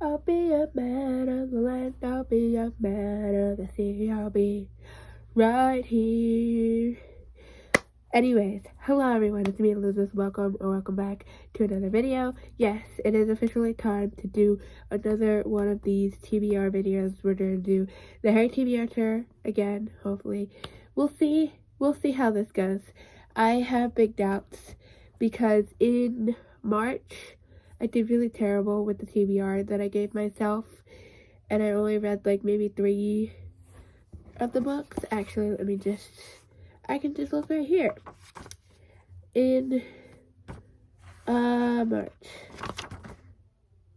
I'll be a man of the land, I'll be a man of the sea, I'll be right here. Anyways, hello everyone, it's me Elizabeth, welcome back to another video. Yes, it is officially time to do another one of these TBR videos. We're going to do the Harry TBRtter again, hopefully. We'll see how this goes. I have big doubts because in March, I did really terrible with the TBR that I gave myself, and I only read like maybe 3 of the books. Actually, I can just look right here. In March.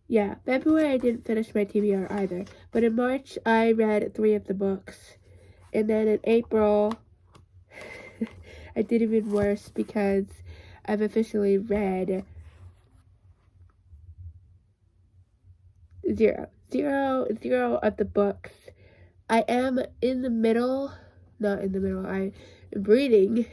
Yeah, February I didn't finish my TBR either, but in March I read 3 of the books, and then in April I did even worse because I've officially read 0 of the books. I am in the middle, not in the middle, I am reading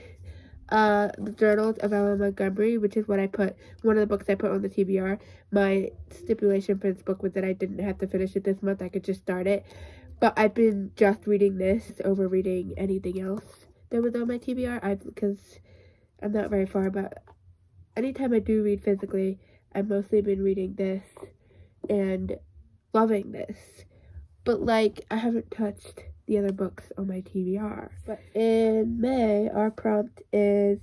the Journals of Ellen Montgomery, which is what I put, one of the books I put on the TBR. My stipulation for this book was that I didn't have to finish it this month, I could just start it. But I've been just reading this over reading anything else that was on my TBR, because I'm not very far, but anytime I do read physically, I've mostly been reading this and loving this. But like, I haven't touched the other books on my TBR. But in May, our prompt is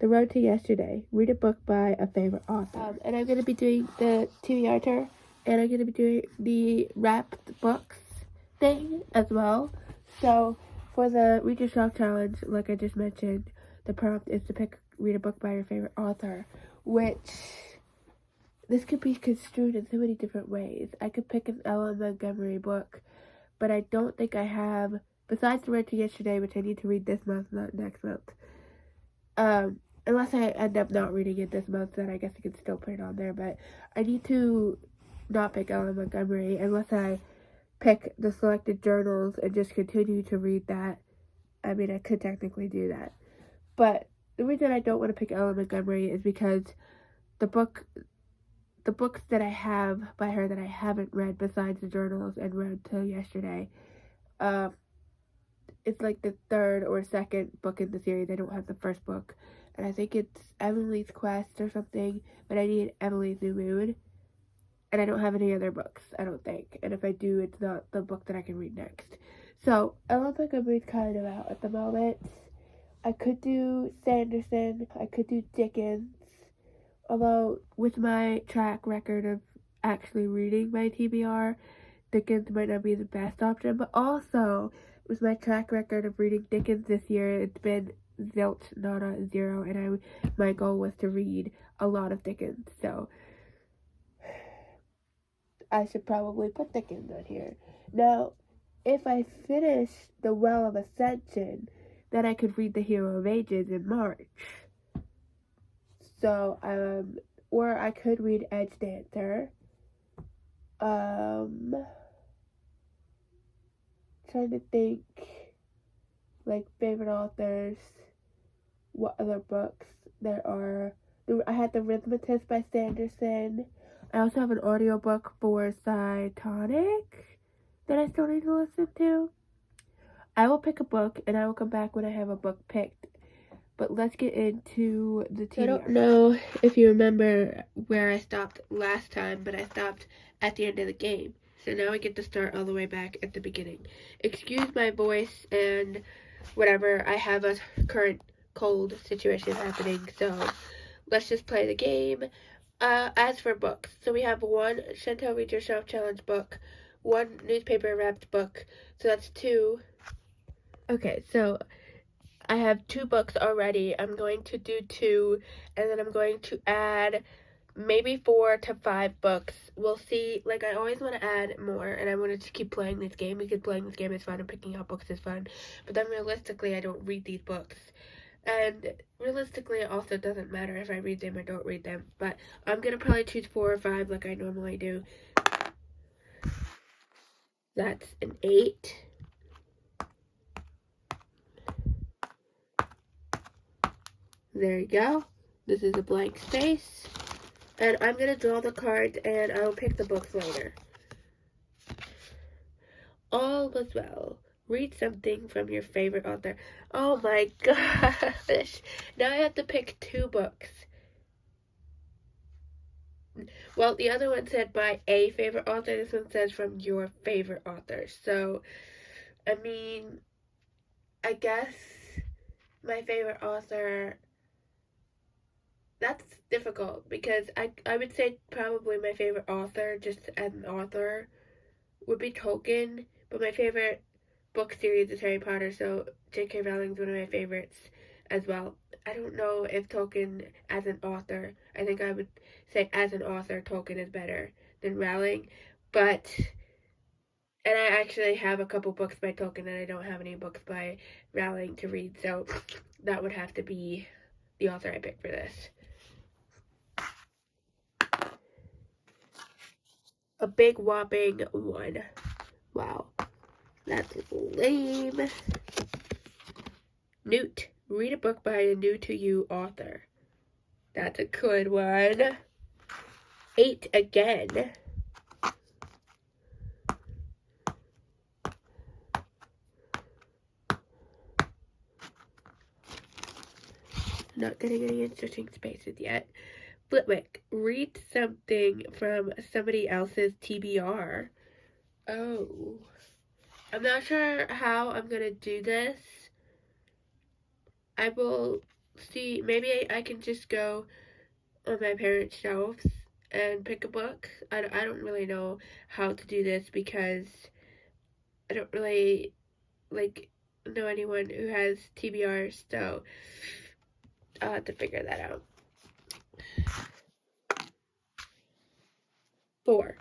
The Road to Yesterday. Read a book by a favorite author. And I'm going to be doing the TBRtter, and I'm going to be doing the wrapped books thing as well. So for the Read Yourself challenge, like I just mentioned, the prompt is to read a book by your favorite author, which this could be construed in so many different ways. I could pick an Ellen Montgomery book, but I don't think I have, besides The Road to Yesterday, which I need to read this month, not next month. Unless I end up not reading it this month, then I guess I could still put it on there, but I need to not pick Ellen Montgomery unless I pick the selected journals and just continue to read that. I mean, I could technically do that. But the reason I don't want to pick Ellen Montgomery is because the books that I have by her that I haven't read besides the journals and Road to Yesterday, it's like the 3rd or 2nd book in the series. I don't have the 1st book, and I think it's Emily's Quest or something, but I need Emily's New Moon, and I don't have any other books, I don't think, and if I do, it's not the book that I can read next. So Ellen Montgomery's kind of out at the moment. I could do Sanderson, I could do Dickens, although with my track record of actually reading my TBR, Dickens might not be the best option, but also with my track record of reading Dickens this year, it's been zilch, nada, 0, and my goal was to read a lot of Dickens, so I should probably put Dickens on here. Now, if I finish The Well of Ascension, then I could read The Hero of Ages in March. So, or I could read Edge Dancer. Trying to think, like, favorite authors, what other books there are. I had The Rhythmatist by Sanderson. I also have an audiobook for Cytonic that I still need to listen to. I will pick a book, and I will come back when I have a book picked. But let's get into the TBR. I don't know if you remember where I stopped last time, but I stopped at the end of the game. So now I get to start all the way back at the beginning. Excuse my voice and whatever. I have a current cold situation happening, so let's just play the game. As for books, so we have 1 Chantel Read Yourself Challenge book, 1 newspaper wrapped book, so that's 2. Okay, so I have 2 books already. I'm going to do 2, and then I'm going to add maybe 4 to 5 books. We'll see. Like, I always want to add more, and I want to just keep playing this game because playing this game is fun and picking out books is fun. But then realistically, I don't read these books. And realistically, it also doesn't matter if I read them or don't read them. But I'm going to probably choose 4 or 5 like I normally do. That's an 8. There you go. This is a blank space. And I'm going to draw the cards and I'll pick the books later. All was well. Read something from your favorite author. Oh my gosh. Now I have to pick 2 books. Well, the other one said by a favorite author. This one says from your favorite author. So, I mean, I guess my favorite author, that's difficult because I would say probably my favorite author, just as an author, would be Tolkien. But my favorite book series is Harry Potter, so J.K. Rowling's one of my favorites as well. I don't know if Tolkien as an author, I think I would say as an author, Tolkien is better than Rowling, but, and I actually have a couple books by Tolkien and I don't have any books by Rowling to read, so that would have to be the author I picked for this. A big whopping 1. Wow, that's lame. Newt, read a book by a new to you author. That's a good one. 8 again. Not getting any interesting spaces yet. Flitwick, read something from somebody else's TBR. Oh. I'm not sure how I'm gonna do this. I will see. Maybe I can just go on my parents' shelves and pick a book. I don't really know how to do this because I don't really know anyone who has TBR, so I'll have to figure that out. 4.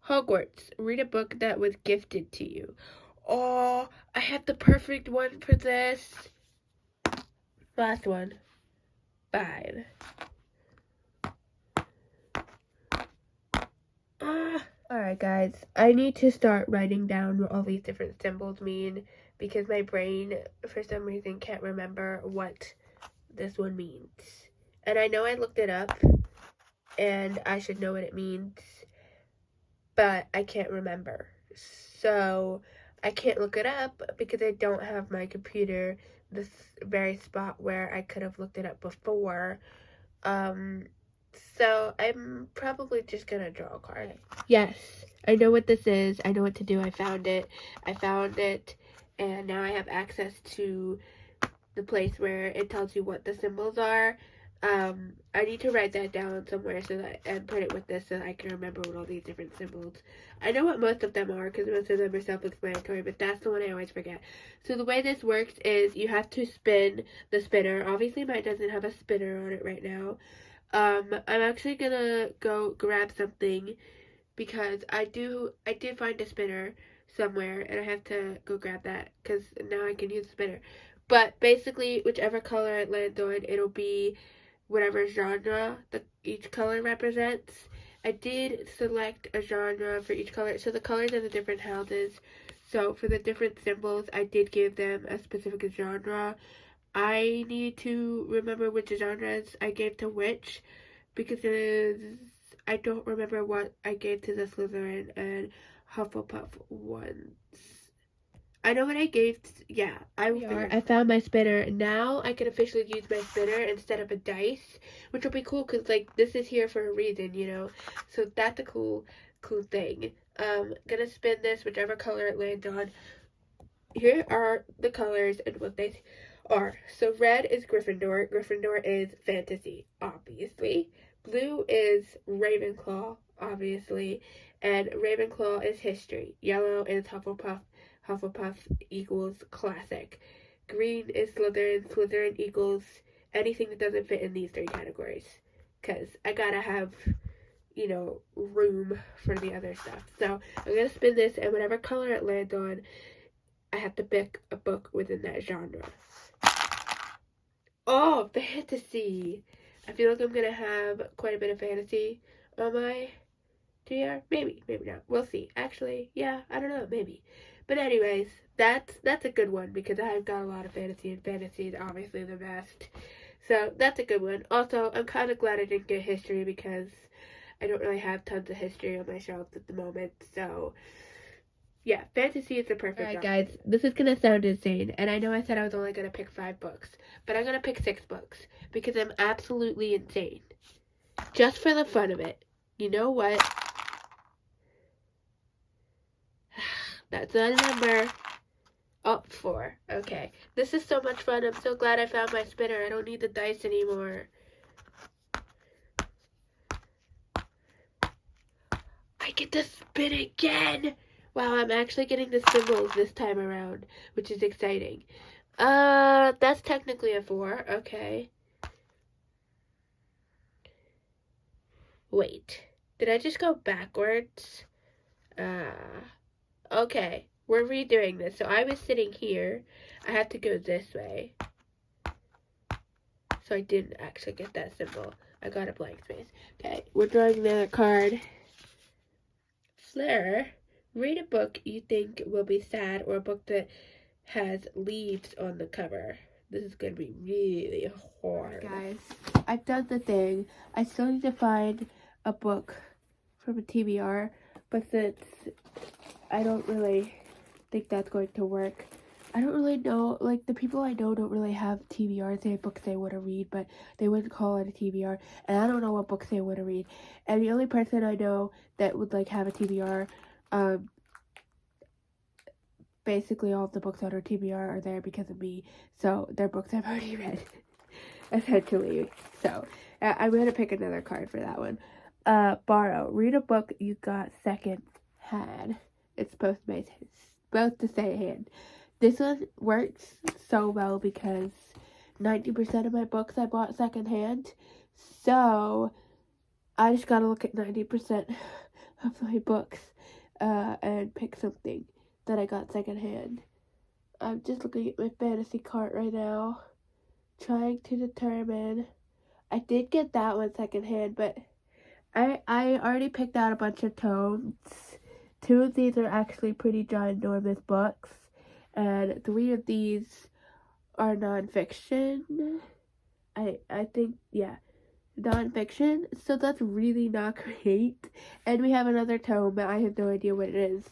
Hogwarts, read a book that was gifted to you. Oh, I have the perfect one for this. Last one. 5. Alright guys, I need to start writing down what all these different symbols mean because my brain, for some reason, can't remember what this one means. And I know I looked it up, and I should know what it means, but I can't remember. So, I can't look it up because I don't have my computer this very spot where I could have looked it up before. So I'm probably just gonna draw a card. Yes, I know what this is. I know what to do. I found it, and now I have access to the place where it tells you what the symbols are. I need to write that down somewhere and put it with this so that I can remember what all these different symbols. I know what most of them are because most of them are self-explanatory, but that's the one I always forget. So the way this works is you have to spin the spinner. Obviously mine doesn't have a spinner on it right now. I'm actually gonna go grab something because I did find a spinner somewhere and I have to go grab that because now I can use the spinner. But basically, whichever color it lands on, it'll be whatever genre each color represents. I did select a genre for each color, so the colors are the different houses. So for the different symbols, I did give them a specific genre. I need to remember which genres I gave to which because I don't remember what I gave to the Slytherin and Hufflepuff ones. I know what I gave. Yeah, I found my spinner. Now I can officially use my spinner instead of a dice, which will be cool because this is here for a reason, you know. So that's a cool thing. Gonna spin this whichever color it lands on. Here are the colors and what they are. So red is Gryffindor. Gryffindor is fantasy, obviously. Blue is Ravenclaw, obviously. And Ravenclaw is history. Yellow is Hufflepuff. Hufflepuff equals classic. Green is Slytherin. Slytherin equals anything that doesn't fit in these 3 categories. Because I gotta have, room for the other stuff. So I'm gonna spin this, and whatever color it lands on, I have to pick a book within that genre. Oh, fantasy! I feel like I'm gonna have quite a bit of fantasy on my TBR. Maybe not. We'll see. Actually, yeah, I don't know. Maybe. But anyways, that's a good one because I've got a lot of fantasy, and fantasy is obviously the best. So that's a good one. Also, I'm kind of glad I didn't get history because I don't really have tons of history on my shelves at the moment, so yeah, fantasy is the perfect genre. Alright guys, this is gonna sound insane, and I know I said I was only gonna pick 5 books, but I'm gonna pick 6 books, because I'm absolutely insane. Just for the fun of it. You know what? That's not a number. Oh, 4. Okay. This is so much fun. I'm so glad I found my spinner. I don't need the dice anymore. I get to spin again! Wow, I'm actually getting the symbols this time around, which is exciting. That's technically a 4. Okay. Wait. Did I just go backwards? Okay. We're redoing this. So I was sitting here. I have to go this way. So I didn't actually get that symbol. I got a blank space. Okay, we're drawing another card. Fleur, read a book you think will be sad or a book that has leaves on the cover. This is going to be really hard. Guys, I've done the thing. I still need to find a book from a TBR, but since I don't really think that's going to work, I don't really know, like, the people I know don't really have TBRs. They have books they want to read, but they wouldn't call it a TBR, and I don't know what books they want to read. And the only person I know that would, like, have a TBR, basically all of the books on our TBR are there because of me, so they're books I've already read, essentially. So, I'm going to pick another card for that one. Borrow. Read a book you got second hand. It's supposed to say hand. This one works so well because 90% of my books I bought secondhand. So I just gotta look at 90% of my books and pick something that I got secondhand. I'm just looking at my fantasy cart right now, trying to determine. I did get that one secondhand, but I already picked out a bunch of tomes. 2 of these are actually pretty ginormous books. And 3 of these are nonfiction. I think, yeah, nonfiction. So that's really not great. And we have another tome, but I have no idea what it is.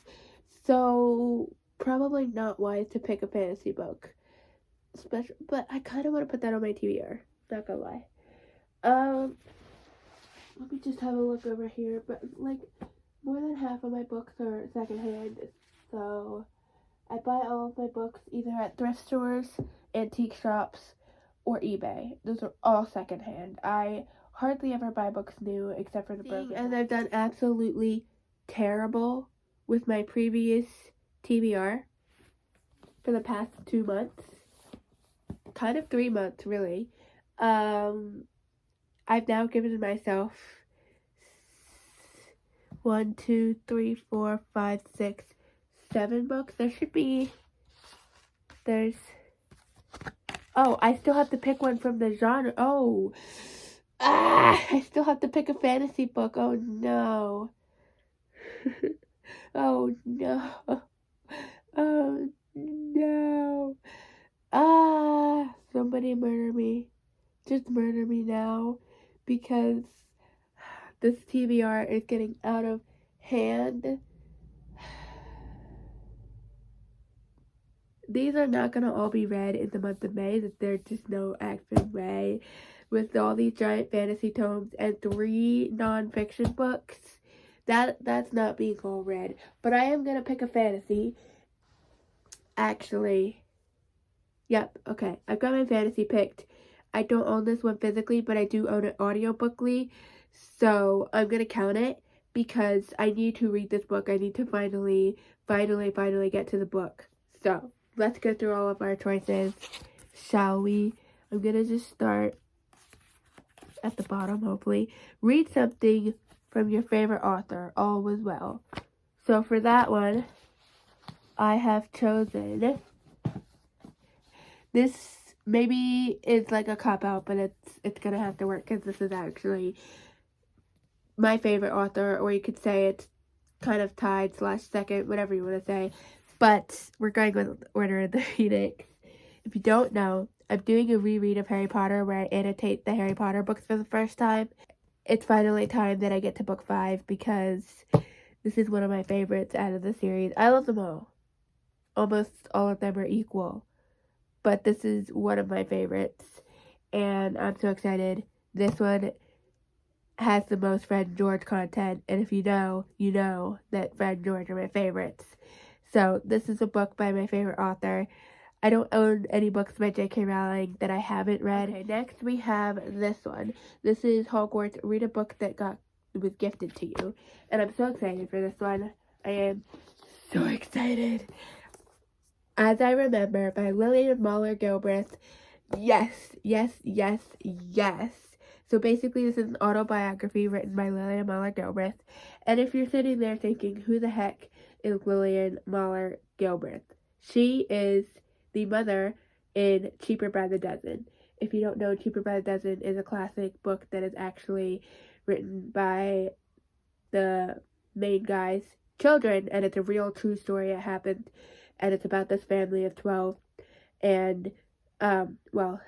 So probably not wise to pick a fantasy book. But I kind of want to put that on my TBR. Not gonna lie. Let me just have a look over here. But like, more than half of my books are secondhand. So I buy all of my books either at thrift stores, antique shops, or eBay. Those are all secondhand. I hardly ever buy books new except for the broken. And I've done absolutely terrible with my previous TBR for the past 2 months. Kind of 3 months, really. I've now given myself 1, 2, 3, 4, 5, 6, 7 books. Oh, I still have to pick one from the genre. I still have to pick a fantasy book. Oh no. Oh no. Oh no. Somebody murder me. Just murder me now, because this TBR is getting out of hand. These are not going to all be read in the month of May. That there's just no actual way. With all these giant fantasy tomes and 3 nonfiction books, that's not being all read. But I am going to pick a fantasy. Actually, yep, okay. I've got my fantasy picked. I don't own this one physically, but I do own it audiobookly. So I'm going to count it because I need to read this book. I need to finally get to the book. So let's go through all of our choices, shall we? I'm going to just start at the bottom, hopefully. Read something from your favorite author. All was well. So for that one, I have chosen... This maybe is like a cop-out, but it's going to have to work because this is actually my favorite author, or you could say it's kind of tied / second, whatever you want to say. But we're going with Order of the Phoenix. If you don't know, I'm doing a reread of Harry Potter where I annotate the Harry Potter books for the first time. it's finally time that I get to book 5 because this is one of my favorites out of the series. I love them all. Almost all of them are equal. But this is one of my favorites. And I'm so excited. This one has the most Fred and George content. And if you know, you know that Fred and George are my favorites. So this is a book by my favorite author. I don't own any books by J.K. Rowling that I haven't read. Okay, next we have this one. This is Hogwarts. Read a book that was gifted to you. And I'm so excited for this one. I am so excited. As I Remember by Lillian Muller Gilbreth. Yes, yes, yes, yes. So basically this is an autobiography written by Lillian Muller Gilbreth. And if you're sitting there thinking, who the heck is Lillian Muller Gilbreth? She is the mother in Cheaper by the Dozen. If you don't know, Cheaper by the Dozen is a classic book that is actually written by the main guy's children, and it's a real true story. It happened, and it's about this family of 12, and well,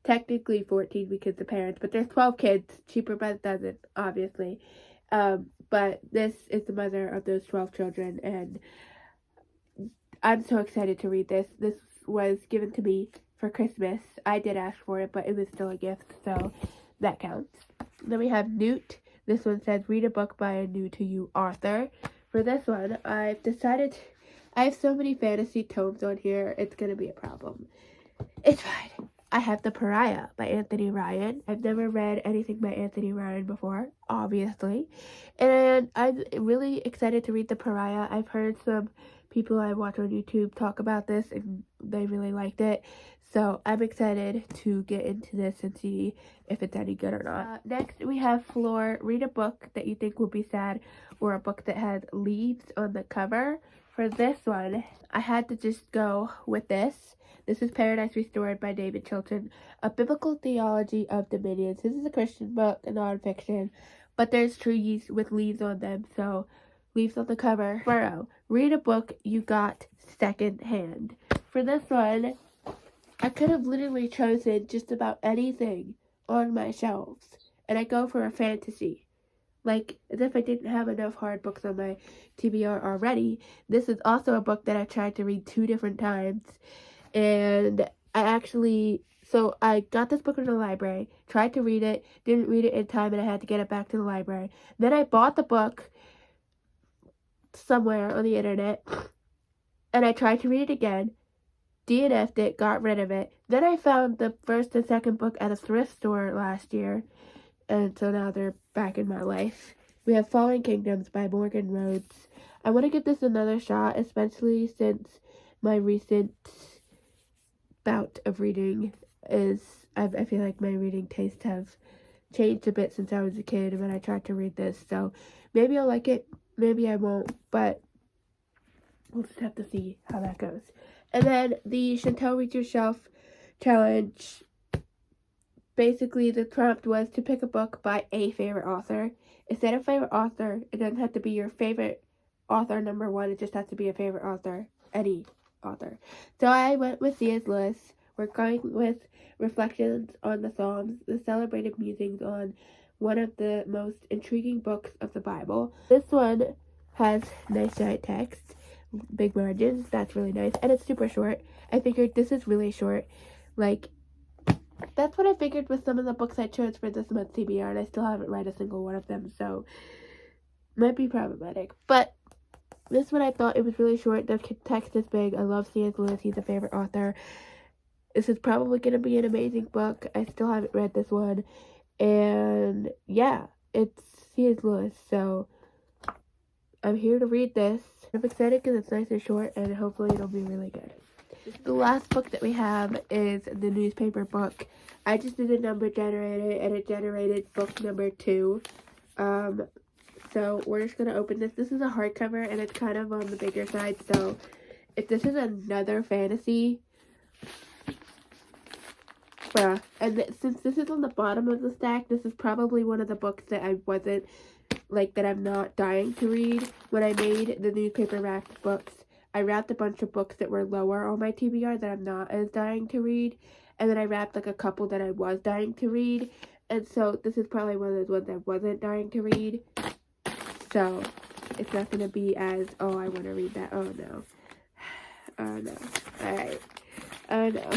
technically 14 because the parents, but there's 12 kids. Cheaper by the Dozen, obviously. But this is the mother of those 12 children, and I'm so excited to read this. This was given to me for Christmas. I did ask for it, but it was still a gift, so that counts. Then we have Newt. This one says, read a book by a new to you author. For this one, I've decided, I have so many fantasy tomes on here, it's going to be a problem. It's fine. I have The Pariah by Anthony Ryan. I've never read anything by Anthony Ryan before, obviously. And I'm really excited to read The Pariah. I've heard some people I watch on YouTube talk about this and they really liked it. So I'm excited to get into this and see if it's any good or not. Next we have Floor. Read a book that you think will be sad or a book that has leaves on the cover. For this one, I had to just go with this. This is Paradise Restored by David Chilton, a biblical theology of dominions. This is a Christian book, a nonfiction, but there's trees with leaves on them, so leaves on the cover. Burrow. Read a book you got second hand. For this one, I could have literally chosen just about anything on my shelves, and I go for a fantasy. Like, as if I didn't have enough hard books on my TBR already. This is also a book that I tried to read 2 different times. And so I got this book in the library, tried to read it, didn't read it in time, and I had to get it back to the library. Then I bought the book somewhere on the internet, and I tried to read it again, DNF'd it, got rid of it. Then I found the first and second book at a thrift store last year, and so now they're back in my life. We have Fallen Kingdoms by Morgan Rhodes. I want to give this another shot, especially since my recent bout of reading I feel like my reading tastes have changed a bit since I was a kid when I tried to read this. So maybe I'll like it, maybe I won't, but we'll just have to see how that goes. And then the Chantel Read Your Shelf challenge. Basically, the prompt was to pick a book by a favorite author. Instead of favorite author, it doesn't have to be your favorite author number 1. It just has to be a favorite author, any author. So I went with C.S. Lewis. We're going with Reflections on the Psalms, the celebrated musings on one of the most intriguing books of the Bible. This one has nice giant text, big margins. That's really nice, and it's super short. I figured this is really short. Like, that's what I figured with some of the books I chose for this month's TBR, and I still haven't read a single one of them, so might be problematic. But this one, I thought it was really short. The text is big. I love C.S. Lewis. He's a favorite author. This is probably going to be an amazing book. I still haven't read this one. And yeah, it's C.S. Lewis, so I'm here to read this. I'm excited because it's nice and short, and hopefully it'll be really good. The last book that we have is the newspaper book. I just did a number generator, and it generated book number 2. So we're just going to open this. This is a hardcover, and it's kind of on the bigger side. So if this is another fantasy, yeah. And since this is on the bottom of the stack, this is probably one of the books that I wasn't, like, that I'm not dying to read. When I made the newspaper wrapped books, I wrapped a bunch of books that were lower on my TBR that I'm not as dying to read. And then I wrapped, like, a couple that I was dying to read. And so this is probably one of those ones I wasn't dying to read. So it's not going to be as, oh, I want to read that. Oh, no. Oh, no. Alright. Oh, no.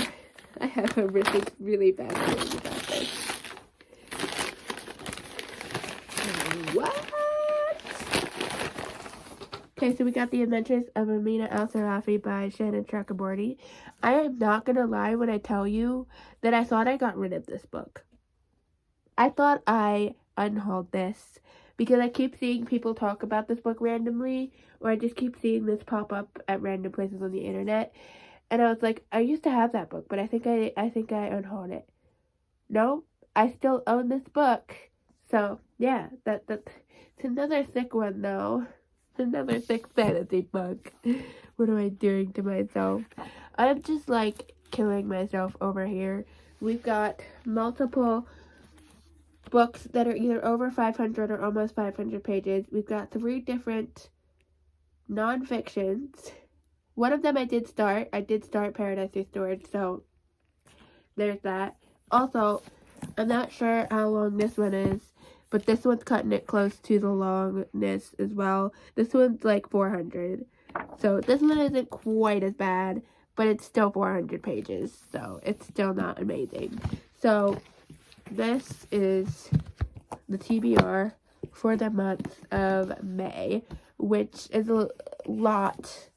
I have a really bad feeling about this. What? Okay, so we got The Adventures of Amina Al-Sarafi by Shannon Chakraborty. I am not going to lie when I tell you that I thought I got rid of this book. I thought I unhauled this because I keep seeing people talk about this book randomly, or I just keep seeing this pop up at random places on the internet. And I was like, I used to have that book, but I think I unhauled it. No, I still own this book. So yeah, that's it's another thick one though. Another thick fantasy book. What am I doing to myself? I'm just like killing myself over here. We've got multiple books that are either over 500 or almost 500 pages. We've got 3 different non-fictions. One of them I did start. I did start Paradise Restored, so there's that. Also, I'm not sure how long this one is, but this one's cutting it close to the longness as well. This one's like 400. So this one isn't quite as bad, but it's still 400 pages, so it's still not amazing. So this is the TBR for the month of May, which is a lot.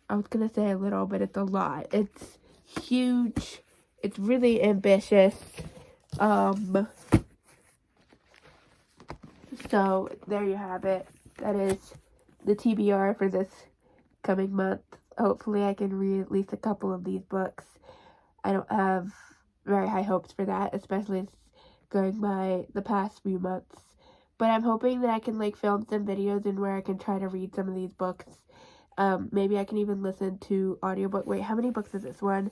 I was going to say a little, but it's a lot. It's huge. It's really ambitious. So there you have it. That is the TBR for this coming month. Hopefully I can read at least a couple of these books. I don't have very high hopes for that, especially going by the past few months. But I'm hoping that I can like film some videos and where I can try to read some of these books. Maybe I can even listen to audiobook. Wait, how many books is this? 1,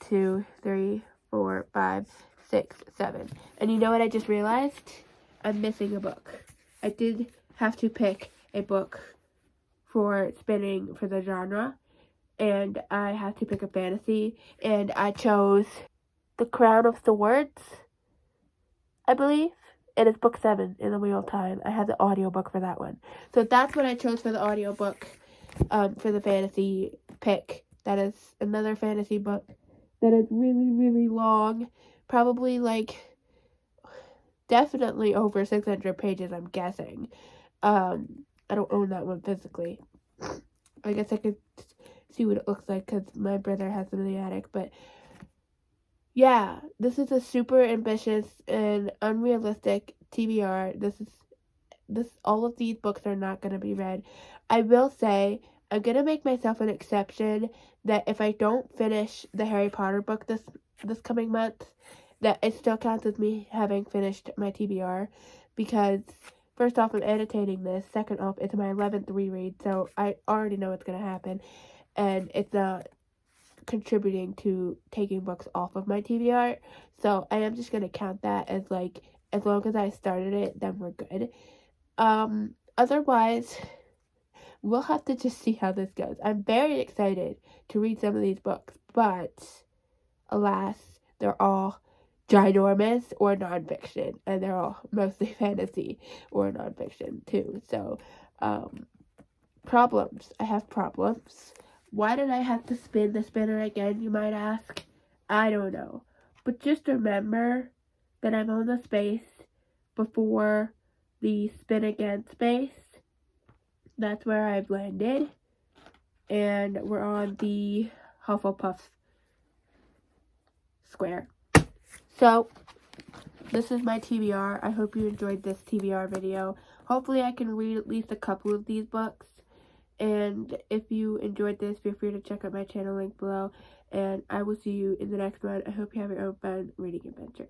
2, 3, 4, 5, 6, 7. And you know what I just realized? I'm missing a book. I did have to pick a book for spinning for the genre, and I had to pick a fantasy, and I chose The Crown of Swords, I believe. It is book 7 in the Wheel of Time. I have the audiobook for that one. So that's what I chose for the audiobook, for the fantasy pick. That is another fantasy book that is really, really long. Probably like definitely over 600 pages, I'm guessing. I don't own that one physically. I guess I could see what it looks like because my brother has them in the attic. But yeah, this is a super ambitious and unrealistic TBR. All of these books are not going to be read. I will say I'm going to make myself an exception that if I don't finish the Harry Potter book this coming month, that it still counts as me having finished my TBR, because first off, I'm annotating this. Second off, it's my 11th reread, so I already know what's going to happen, and it's not contributing to taking books off of my TBR, so I am just going to count that as like, as long as I started it, then we're good. Otherwise, we'll have to just see how this goes. I'm very excited to read some of these books, but alas, they're all ginormous or nonfiction, and they're all mostly fantasy or nonfiction too. So, problems. I have problems. Why did I have to spin the spinner again, you might ask? I don't know. But just remember that I'm on the space before the spin again space. That's where I've landed. And we're on the Hufflepuff square. So, this is my TBR. I hope you enjoyed this TBR video. Hopefully I can read at least a couple of these books. And if you enjoyed this, feel free to check out my channel link below. And I will see you in the next one. I hope you have your own fun reading adventures.